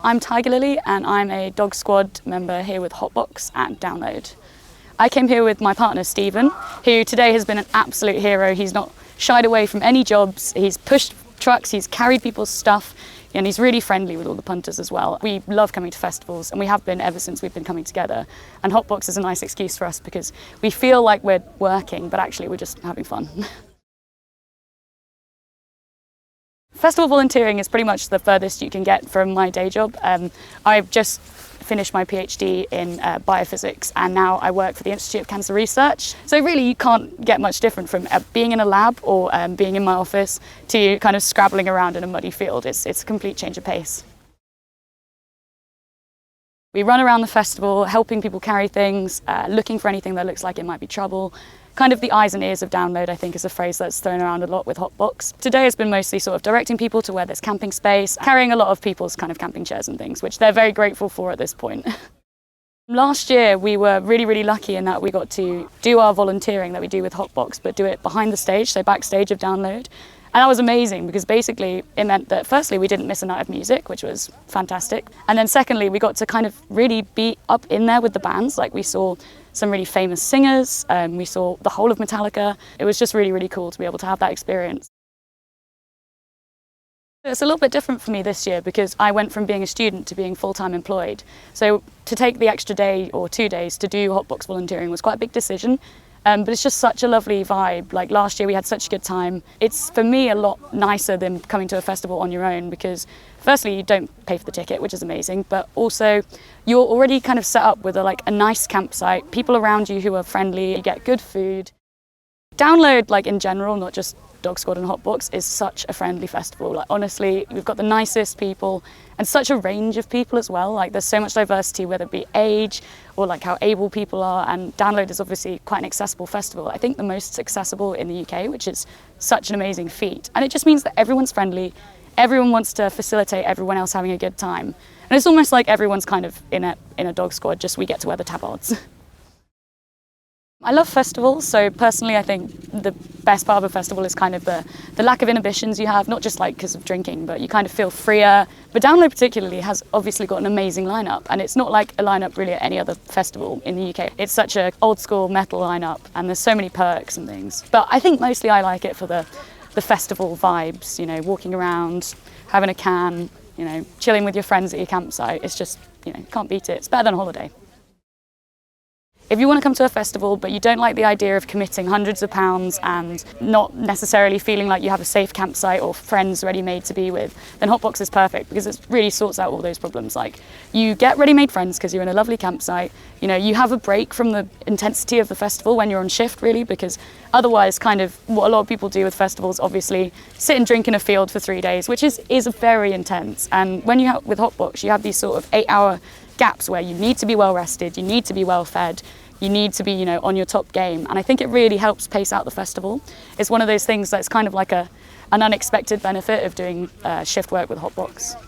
I'm Tigerlilly and I'm a dog squad member here with Hotbox at Download. I came here with my partner Stephen, who today has been an absolute hero. He's not shied away from any jobs, he's pushed trucks, he's carried people's stuff, and he's really friendly with all the punters as well. We love coming to festivals, and we have been ever since we've been coming together. And Hotbox is a nice excuse for us because we feel like we're working, but actually we're just having fun. Festival volunteering is pretty much the furthest you can get from my day job. I've just finished my PhD in biophysics, and now I work for the Institute of Cancer Research. So really you can't get much different from being in a lab or being in my office to kind of scrabbling around in a muddy field. It's a complete change of pace. We run around the festival helping people carry things, looking for anything that looks like it might be trouble. Kind of the eyes and ears of Download, I think, is a phrase that's thrown around a lot with Hotbox. Today has been mostly sort of directing people to where there's camping space, carrying a lot of people's kind of camping chairs and things, which they're very grateful for at this point. Last year we were really lucky in that we got to do our volunteering that we do with Hotbox, but do it behind the stage, so backstage of Download. And that was amazing because basically it meant that firstly we didn't miss a night of music, which was fantastic. And then secondly, we got to kind of really be up in there with the bands. Like we saw some really famous singers, we saw the whole of Metallica. It was just really cool to be able to have that experience. It's a little bit different for me this year because I went from being a student to being full-time employed. So to take the extra day or 2 days to do Hotbox volunteering was quite a big decision. But it's just such a lovely vibe. Like last year we had such a good time. It's for me a lot nicer than coming to a festival on your own because firstly you don't pay for the ticket, which is amazing, but also you're already kind of set up with a nice campsite, people around you who are friendly, you get good food. Download, like in general, not just Dog Squad and Hotbox, is such a friendly festival. Like honestly, we've got the nicest people and such a range of people as well. Like there's so much diversity, whether it be age or like how able people are, and Download is obviously quite an accessible festival. I think the most accessible in the UK, which is such an amazing feat. And it just means that everyone's friendly, everyone wants to facilitate everyone else having a good time. And it's almost like everyone's kind of in a dog squad, just we get to wear the tabards. I love festivals, so personally I think the best part of a festival is kind of the lack of inhibitions you have, not just like because of drinking, but you kind of feel freer. But Download particularly has obviously got an amazing lineup, and it's not like a lineup really at any other festival in the UK. It's such a old school metal lineup, and there's so many perks and things. But I think mostly I like it for the festival vibes, you know, walking around, having a can, you know, chilling with your friends at your campsite. It's just, you know, can't beat it. It's better than a holiday. If you want to come to a festival but you don't like the idea of committing hundreds of pounds and not necessarily feeling like you have a safe campsite or friends ready-made to be with, then Hotbox is perfect because it really sorts out all those problems. Like you get ready-made friends because you're in a lovely campsite, you know, you have a break from the intensity of the festival when you're on shift really, because otherwise kind of what a lot of people do with festivals, obviously sit and drink in a field for 3 days, which is very intense. And when you have with Hotbox, you have these sort of 8-hour gaps where you need to be well rested, you need to be well fed, you need to be, you know, on your top game. And I think it really helps pace out the festival. It's one of those things that's kind of like an unexpected benefit of doing shift work with Hotbox.